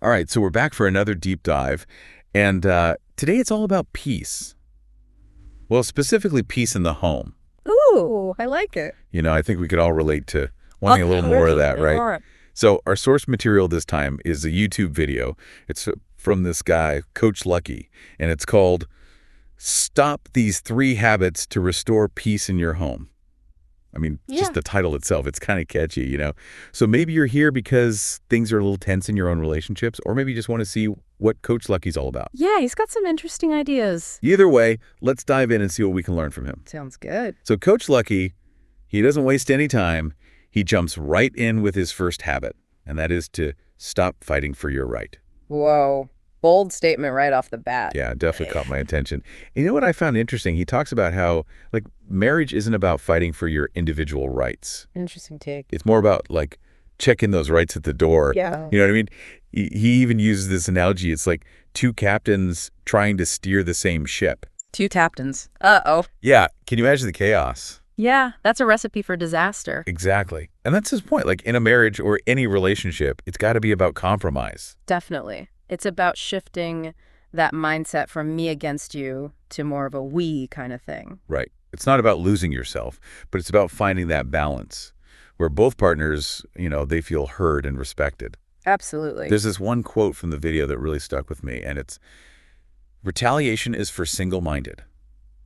All right, so we're back for another deep dive. And today it's all about peace. Well, specifically peace in the home. Ooh, I like it. I think we could all relate to wanting a little more of that, right? All right. So our source material this time is a YouTube video. It's from this guy, Coach Lucky, and it's called Stop These 3 Habits to Restore Peace in Your Home. I mean, just the title itself, it's kind of catchy. So maybe you're here because things are a little tense in your own relationships, or maybe you just want to see what Coach Lucky's all about. Yeah, he's got some interesting ideas. Either way, let's dive in and see what we can learn from him. Sounds good. So Coach Lucky, he doesn't waste any time. He jumps right in with his first habit, and that is to stop fighting for your right. Whoa. Bold statement right off the bat. Yeah, definitely caught my attention. You know what I found interesting? He talks about how, marriage isn't about fighting for your individual rights. Interesting take. It's more about, checking those rights at the door. Yeah. You know what I mean? He even uses this analogy. It's like 2 captains trying to steer the same ship. 2 captains. Uh-oh. Yeah. Can you imagine the chaos? Yeah, that's a recipe for disaster. Exactly. And that's his point. In a marriage or any relationship, it's got to be about compromise. Definitely. It's about shifting that mindset from me against you to more of a we kind of thing. Right. It's not about losing yourself, but it's about finding that balance where both partners, they feel heard and respected. Absolutely. There's this one quote from the video that really stuck with me, and it's, retaliation is for single-minded.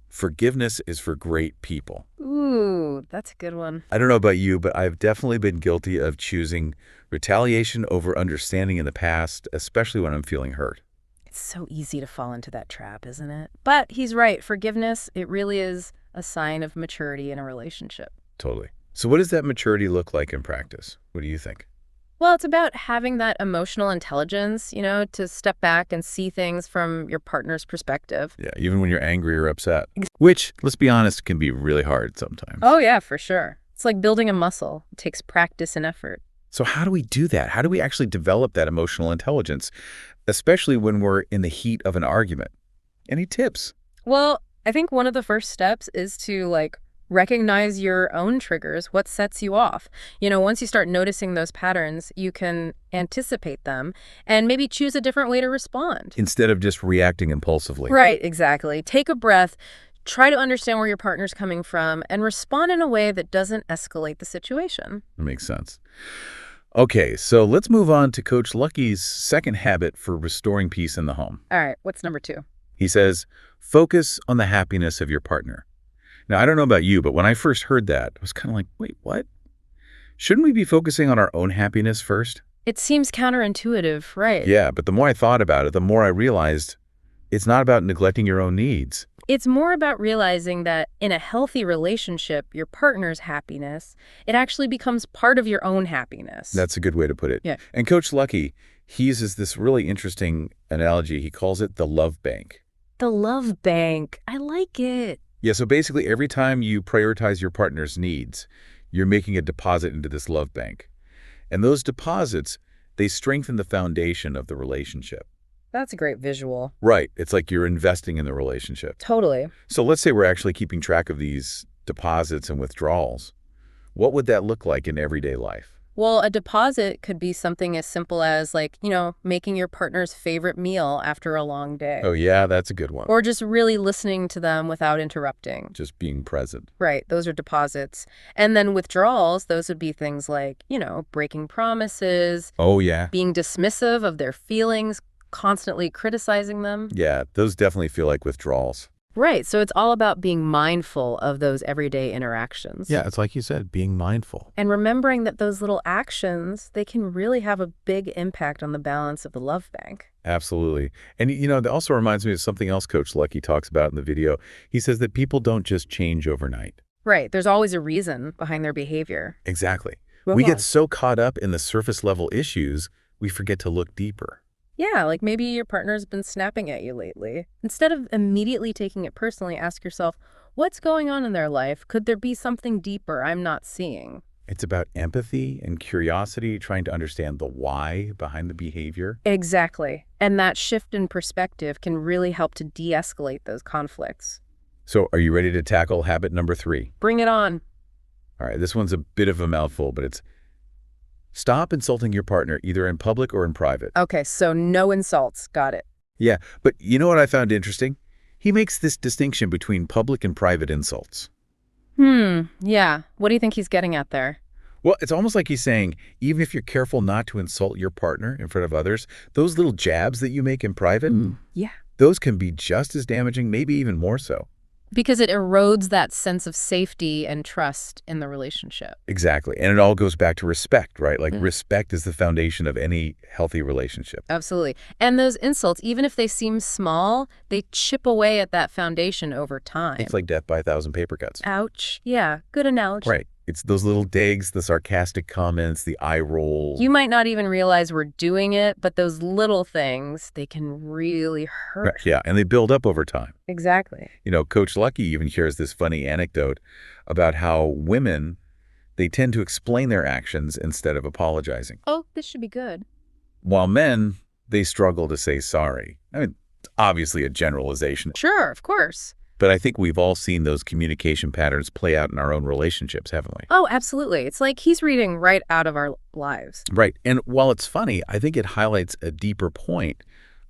Forgiveness is for great people. Ooh, that's a good one. I don't know about you, but I've definitely been guilty of choosing retaliation over understanding in the past, especially when I'm feeling hurt. It's so easy to fall into that trap, isn't it? But he's right. Forgiveness, it really is a sign of maturity in a relationship. Totally. So what does that maturity look like in practice? What do you think? Well, it's about having that emotional intelligence, to step back and see things from your partner's perspective. Yeah, even when you're angry or upset. Which, let's be honest, can be really hard sometimes. Oh, yeah, for sure. It's like building a muscle. It takes practice and effort. So how do we do that? How do we actually develop that emotional intelligence, especially when we're in the heat of an argument? Any tips? Well, I think one of the first steps is to, recognize your own triggers, what sets you off. Once you start noticing those patterns, you can anticipate them and maybe choose a different way to respond. Instead of just reacting impulsively. Right, exactly. Take a breath, try to understand where your partner's coming from, and respond in a way that doesn't escalate the situation. That makes sense. Okay, so let's move on to Coach Lucky's second habit for restoring peace in the home. All right, what's number 2? He says, focus on the happiness of your partner. Now, I don't know about you, but when I first heard that, I was kind of like, wait, what? Shouldn't we be focusing on our own happiness first? It seems counterintuitive, right? Yeah, but the more I thought about it, the more I realized it's not about neglecting your own needs. It's more about realizing that in a healthy relationship, your partner's happiness, it actually becomes part of your own happiness. That's a good way to put it. Yeah. And Coach Lucky, he uses this really interesting analogy. He calls it the love bank. The love bank. I like it. Yeah, so basically every time you prioritize your partner's needs, you're making a deposit into this love bank. And those deposits, they strengthen the foundation of the relationship. That's a great visual. Right. It's like you're investing in the relationship. Totally. So let's say we're actually keeping track of these deposits and withdrawals. What would that look like in everyday life? Well, a deposit could be something as simple as making your partner's favorite meal after a long day. Oh, yeah, that's a good one. Or just really listening to them without interrupting. Just being present. Right. Those are deposits. And then withdrawals, those would be things like, breaking promises. Oh, yeah. Being dismissive of their feelings, constantly criticizing them. Yeah, those definitely feel like withdrawals. Right. So it's all about being mindful of those everyday interactions. Yeah, it's like you said, being mindful. And remembering that those little actions, they can really have a big impact on the balance of the love bank. Absolutely. And, that also reminds me of something else Coach Lucky talks about in the video. He says that people don't just change overnight. Right. There's always a reason behind their behavior. Exactly. Well, We get so caught up in the surface level issues, we forget to look deeper. Yeah, like maybe your partner's been snapping at you lately. Instead of immediately taking it personally, ask yourself, what's going on in their life? Could there be something deeper I'm not seeing? It's about empathy and curiosity, trying to understand the why behind the behavior. Exactly. And that shift in perspective can really help to de-escalate those conflicts. So are you ready to tackle habit number 3? Bring it on. All right, this one's a bit of a mouthful, but it's Stop insulting your partner either in public or in private. Okay, so no insults. Got it. Yeah, but you know what I found interesting? He makes this distinction between public and private insults. Yeah. What do you think he's getting at there? Well, it's almost like he's saying, even if you're careful not to insult your partner in front of others, those little jabs that you make in private, Yeah. those can be just as damaging, maybe even more so. Because it erodes that sense of safety and trust in the relationship. Exactly. And it all goes back to respect, right? Like respect is the foundation of any healthy relationship. Absolutely. And those insults, even if they seem small, they chip away at that foundation over time. It's like death by 1,000 paper cuts. Ouch. Yeah, good analogy. Right. It's those little digs, the sarcastic comments, the eye roll. You might not even realize we're doing it, but those little things, they can really hurt. Right, yeah, and they build up over time. Exactly. You know, Coach Lucky even shares this funny anecdote about how women, they tend to explain their actions instead of apologizing. Oh, this should be good. While men, they struggle to say sorry. I mean, it's obviously a generalization, Sure, of course. but I think we've all seen those communication patterns play out in our own relationships, haven't we? Oh, absolutely. It's like he's reading right out of our lives. Right. And while it's funny, I think it highlights a deeper point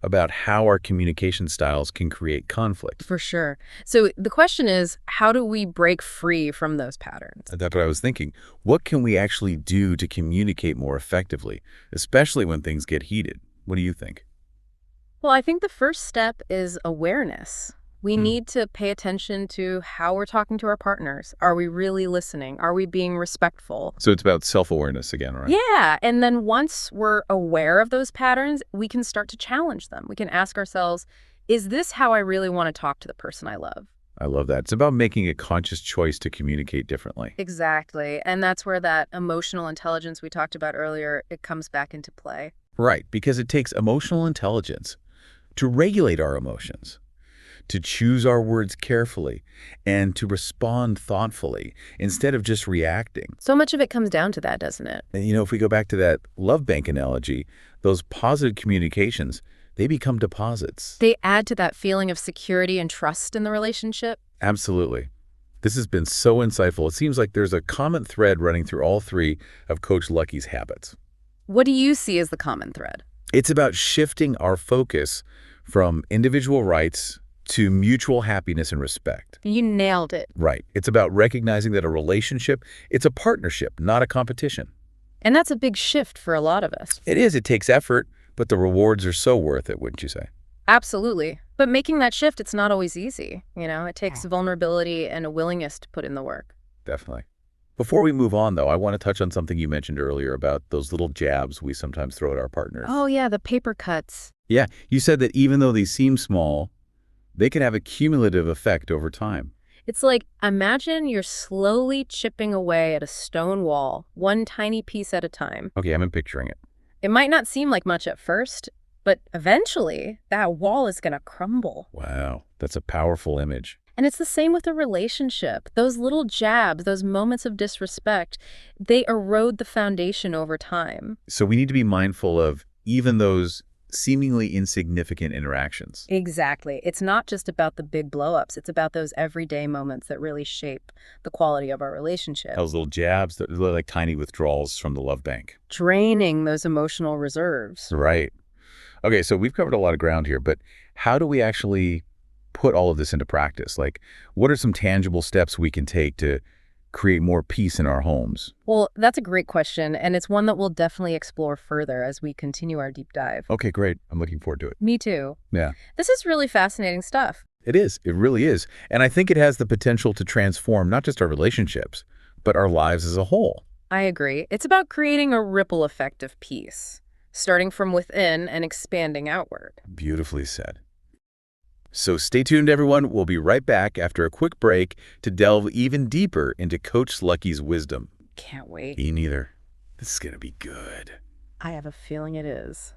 about how our communication styles can create conflict. For sure. So the question is, how do we break free from those patterns? That's what I was thinking. What can we actually do to communicate more effectively, especially when things get heated? What do you think? Well, I think the first step is awareness. We need to pay attention to how we're talking to our partners. Are we really listening? Are we being respectful? So it's about self-awareness again, right? Yeah. And then once we're aware of those patterns, we can start to challenge them. We can ask ourselves, is this how I really want to talk to the person I love? I love that. It's about making a conscious choice to communicate differently. Exactly. And that's where that emotional intelligence we talked about earlier, it comes back into play. Right, because it takes emotional intelligence to regulate our emotions, to choose our words carefully, and to respond thoughtfully instead of just reacting. So much of it comes down to that, doesn't it? And, you know, if we go back to that love bank analogy, those positive communications, they become deposits. They add to that feeling of security and trust in the relationship. Absolutely. This has been so insightful. It seems like there's a common thread running through all three of Coach Lucky's habits. What do you see as the common thread? It's about shifting our focus from individual rights to mutual happiness and respect. You nailed it. Right. It's about recognizing that a relationship, it's a partnership, not a competition. And that's a big shift for a lot of us. It is. It takes effort, but the rewards are so worth it, wouldn't you say? Absolutely. But making that shift, it's not always easy. You know, it takes vulnerability and a willingness to put in the work. Definitely. Before we move on, though, I want to touch on something you mentioned earlier about those little jabs we sometimes throw at our partners. Oh, yeah, the paper cuts. Yeah, you said that even though they seem small, they can have a cumulative effect over time. It's like, imagine you're slowly chipping away at a stone wall, one tiny piece at a time. Okay, I'm picturing it. It might not seem like much at first, but eventually that wall is going to crumble. Wow, that's a powerful image. And it's the same with a relationship. Those little jabs, those moments of disrespect, they erode the foundation over time. So we need to be mindful of even those seemingly insignificant interactions. Exactly. It's not just about the big blow-ups. It's about those everyday moments that really shape the quality of our relationship. Those little jabs, they're like tiny withdrawals from the love bank. Draining those emotional reserves. Right. Okay, so we've covered a lot of ground here, but how do we actually put all of this into practice? Like, what are some tangible steps we can take to create more peace in our homes? Well, that's a great question, and it's one that we'll definitely explore further as we continue our deep dive. Okay, great. I'm looking forward to it. Me too. Yeah. This is really fascinating stuff. It is. It really is. And I think it has the potential to transform not just our relationships, but our lives as a whole. I agree. It's about creating a ripple effect of peace, starting from within and expanding outward. Beautifully said. So stay tuned, everyone. We'll be right back after a quick break to delve even deeper into Coach Lucky's wisdom. Can't wait. Me neither. This is going to be good. I have a feeling it is.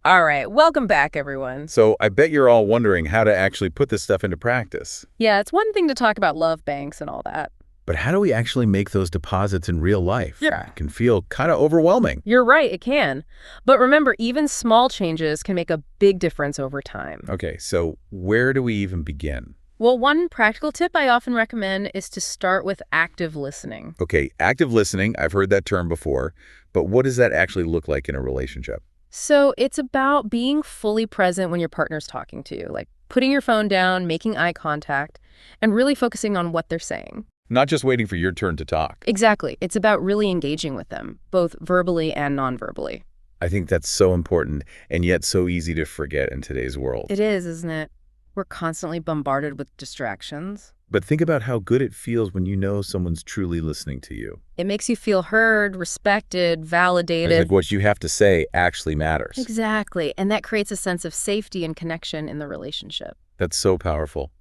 All right, welcome back, everyone. So I bet you're all wondering how to actually put this stuff into practice. Yeah, it's one thing to talk about love banks and all that. But how do we actually make those deposits in real life? Yeah. It can feel kind of overwhelming. You're right, it can. But remember, even small changes can make a big difference over time. Okay, so where do we even begin? Well, one practical tip I often recommend is to start with active listening. Okay, active listening, I've heard that term before, but what does that actually look like in a relationship? So it's about being fully present when your partner's talking to you, like putting your phone down, making eye contact, and really focusing on what they're saying. Not just waiting for your turn to talk. Exactly. It's about really engaging with them, both verbally and non-verbally. I think that's so important and yet so easy to forget in today's world. It is, isn't it? We're constantly bombarded with distractions. But think about how good it feels when you know someone's truly listening to you. It makes you feel heard, respected, It's validated. like what you have to say actually matters. Exactly. And that creates a sense of safety and connection in the relationship. That's so powerful.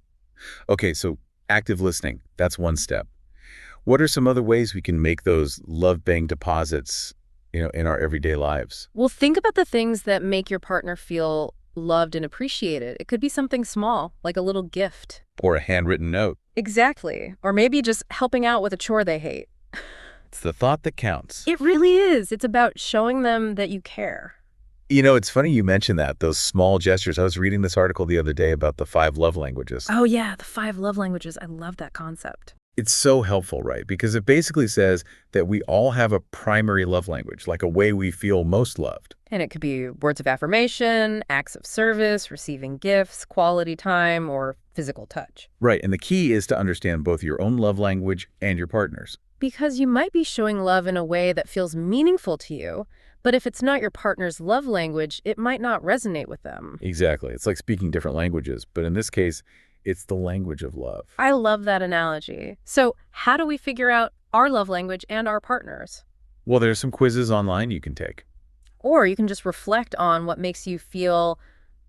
Okay, so active listening, that's one step. What are some other ways we can make those love bank deposits, in our everyday lives? Well, think about the things that make your partner feel loved and appreciated. It could be something small, like a little gift. Or a handwritten note. Exactly. Or maybe just helping out with a chore they hate. It's the thought that counts. It really is. It's about showing them that you care. It's funny you mentioned that, those small gestures. I was reading this article the other day about the 5 love languages. Oh, yeah, the 5 love languages. I love that concept. It's so helpful, right? Because it basically says that we all have a primary love language, like a way we feel most loved. And it could be words of affirmation, acts of service, receiving gifts, quality time, or physical touch. Right, and the key is to understand both your own love language and your partner's. Because you might be showing love in a way that feels meaningful to you, but if it's not your partner's love language, it might not resonate with them. Exactly. It's like speaking different languages, but in this case, it's the language of love. I love that analogy. So how do we figure out our love language and our partner's? Well, there's some quizzes online you can take. Or you can just reflect on what makes you feel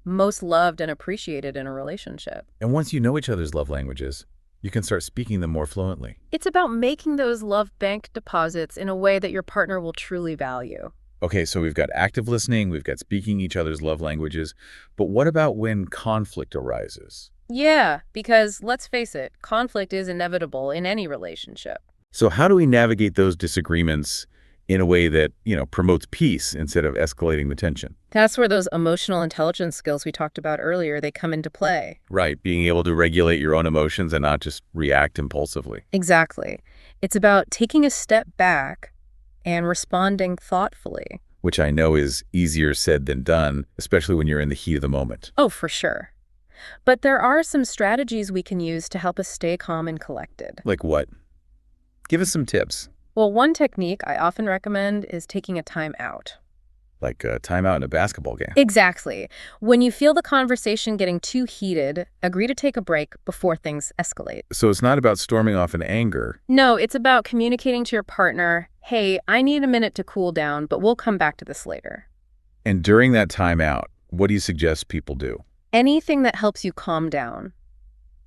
most loved and appreciated in a relationship. And once you know each other's love languages, you can start speaking them more fluently. It's about making those love bank deposits in a way that your partner will truly value. Okay, so we've got active listening, we've got speaking each other's love languages, but what about when conflict arises? Yeah, because let's face it, conflict is inevitable in any relationship. So how do we navigate those disagreements in a way that, promotes peace instead of escalating the tension? That's where those emotional intelligence skills we talked about earlier, they come into play. Right, being able to regulate your own emotions and not just react impulsively. Exactly. It's about taking a step back and responding thoughtfully. Which I know is easier said than done, especially when you're in the heat of the moment. Oh, for sure. But there are some strategies we can use to help us stay calm and collected. Like what? Give us some tips. Well, one technique I often recommend is taking a time out. Like a timeout in a basketball game. Exactly. When you feel the conversation getting too heated, agree to take a break before things escalate. So it's not about storming off in anger. No, it's about communicating to your partner, hey, I need a minute to cool down, but we'll come back to this later. And during that timeout, what do you suggest people do? Anything that helps you calm down.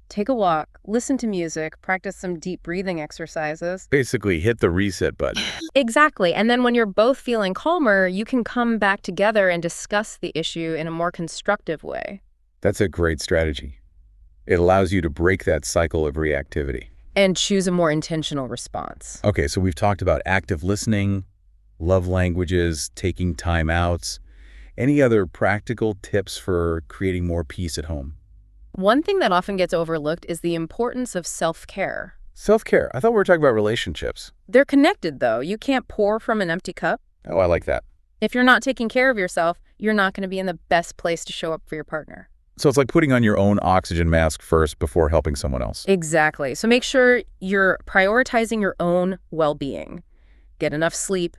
Take a walk, listen to music, practice some deep breathing exercises. Basically, hit the reset button. Exactly. And then when you're both feeling calmer, you can come back together and discuss the issue in a more constructive way. That's a great strategy. It allows you to break that cycle of reactivity. And choose a more intentional response. Okay, so we've talked about active listening, love languages, taking time outs. Any other practical tips for creating more peace at home? One thing that often gets overlooked is the importance of self-care. Self-care. I thought we were talking about relationships. They're connected, though. You can't pour from an empty cup. Oh, I like that. If you're not taking care of yourself, you're not going to be in the best place to show up for your partner. So it's like putting on your own oxygen mask first before helping someone else. Exactly. So make sure you're prioritizing your own well-being. Get enough sleep,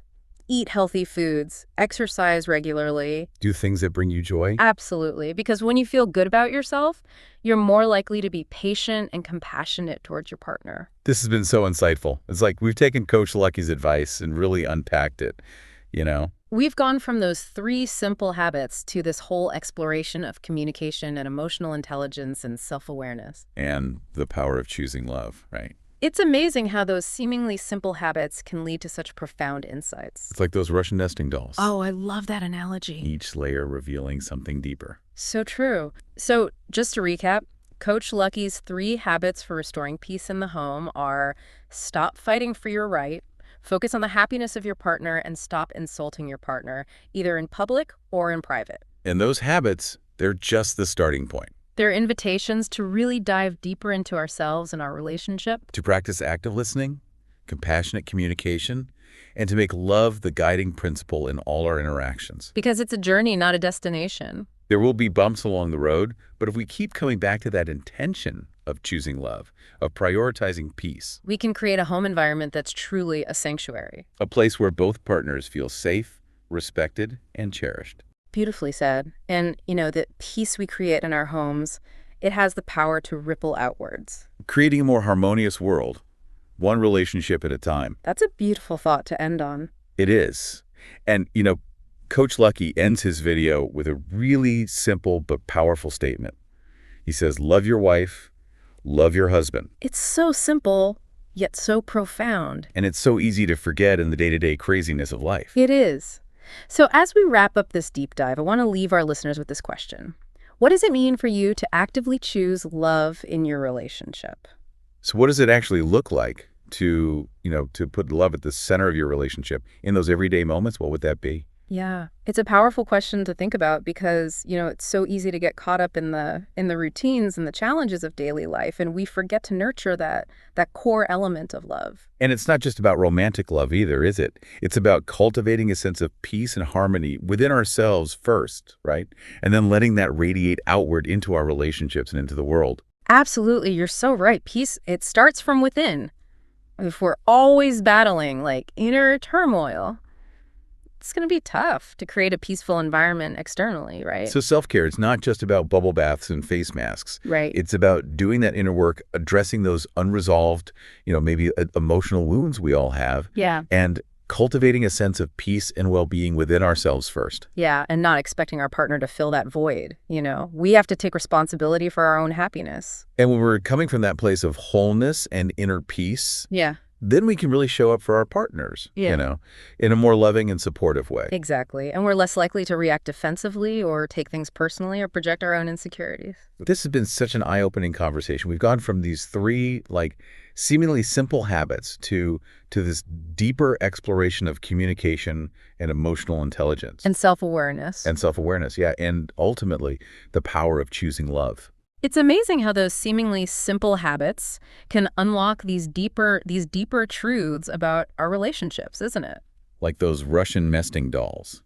eat healthy foods, exercise regularly. Do things that bring you joy. Absolutely. Because when you feel good about yourself, you're more likely to be patient and compassionate towards your partner. This has been so insightful. It's like we've taken Coach Lucky's advice and really unpacked it, We've gone from those 3 simple habits to this whole exploration of communication and emotional intelligence and self-awareness. And the power of choosing love, right? It's amazing how those seemingly simple habits can lead to such profound insights. It's like those Russian nesting dolls. Oh, I love that analogy. Each layer revealing something deeper. So true. So just to recap, Coach Lucky's 3 habits for restoring peace in the home are stop fighting for your right, focus on the happiness of your partner, and stop insulting your partner, either in public or in private. And those habits, they're just the starting point. They're invitations to really dive deeper into ourselves and our relationship. To practice active listening, compassionate communication, and to make love the guiding principle in all our interactions. Because it's a journey, not a destination. There will be bumps along the road, but if we keep coming back to that intention of choosing love, of prioritizing peace, We can create a home environment that's truly a sanctuary. a place where both partners feel safe, respected, and cherished. Beautifully said. And, the peace we create in our homes, it has the power to ripple outwards. Creating a more harmonious world, one relationship at a time. That's a beautiful thought to end on. It is. And, Coach Lucky ends his video with a really simple but powerful statement. He says, love your wife, love your husband. It's so simple, yet so profound. And it's so easy to forget in the day-to-day craziness of life. It is. So as we wrap up this deep dive, I want to leave our listeners with this question. What does it mean for you to actively choose love in your relationship? So what does it actually look like to put love at the center of your relationship in those everyday moments? What would that be? Yeah, it's a powerful question to think about because, it's so easy to get caught up in the routines and the challenges of daily life, and we forget to nurture that core element of love. And it's not just about romantic love either, is it? It's about cultivating a sense of peace and harmony within ourselves first, right? And then letting that radiate outward into our relationships and into the world. Absolutely, you're so right. Peace, it starts from within. If we're always battling like inner turmoil, it's going to be tough to create a peaceful environment externally, right? So self-care, it's not just about bubble baths and face masks. Right. It's about doing that inner work, addressing those unresolved, maybe emotional wounds we all have. Yeah. And cultivating a sense of peace and well-being within ourselves first. Yeah, and not expecting our partner to fill that void, We have to take responsibility for our own happiness. And when we're coming from that place of wholeness and inner peace, Yeah. then we can really show up for our partners, Yeah. In a more loving and supportive way. Exactly. And we're less likely to react defensively or take things personally or project our own insecurities. This has been such an eye-opening conversation. We've gone from these three, seemingly simple habits to this deeper exploration of communication and emotional intelligence. And self-awareness. And self-awareness, yeah. And ultimately, the power of choosing love. It's amazing how those seemingly simple habits can unlock these deeper truths about our relationships, isn't it? Like those Russian nesting dolls,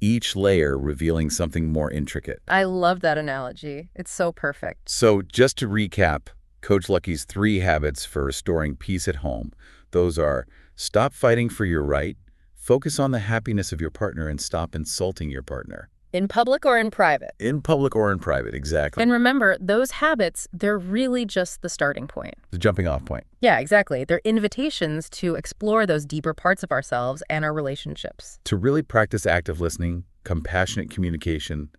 each layer revealing something more intricate. I love that analogy. It's so perfect. So just to recap, Coach Lucky's 3 habits for restoring peace at home. Those are stop fighting for your right, focus on the happiness of your partner, and stop insulting your partner. In public or in private? In public or in private, exactly. And remember, those habits, they're really just the starting point. The jumping off point. Yeah, exactly. They're invitations to explore those deeper parts of ourselves and our relationships. To really practice active listening, compassionate communication,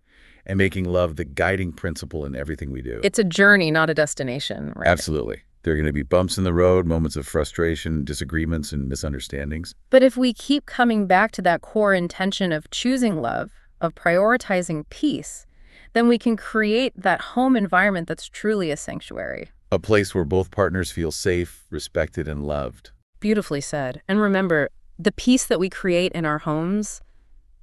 and making love the guiding principle in everything we do. It's a journey, not a destination, right? Absolutely. There are going to be bumps in the road, moments of frustration, disagreements, and misunderstandings. But if we keep coming back to that core intention of choosing love, of prioritizing peace, then we can create that home environment that's truly a sanctuary. A place where both partners feel safe, respected, and loved. Beautifully said. And remember, the peace that we create in our homes,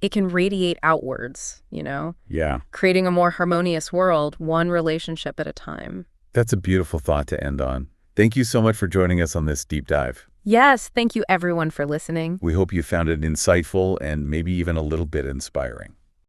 it can radiate outwards, Yeah. creating a more harmonious world, one relationship at a time. That's a beautiful thought to end on. Thank you so much for joining us on this deep dive. Yes, thank you everyone for listening. We hope you found it insightful and maybe even a little bit inspiring.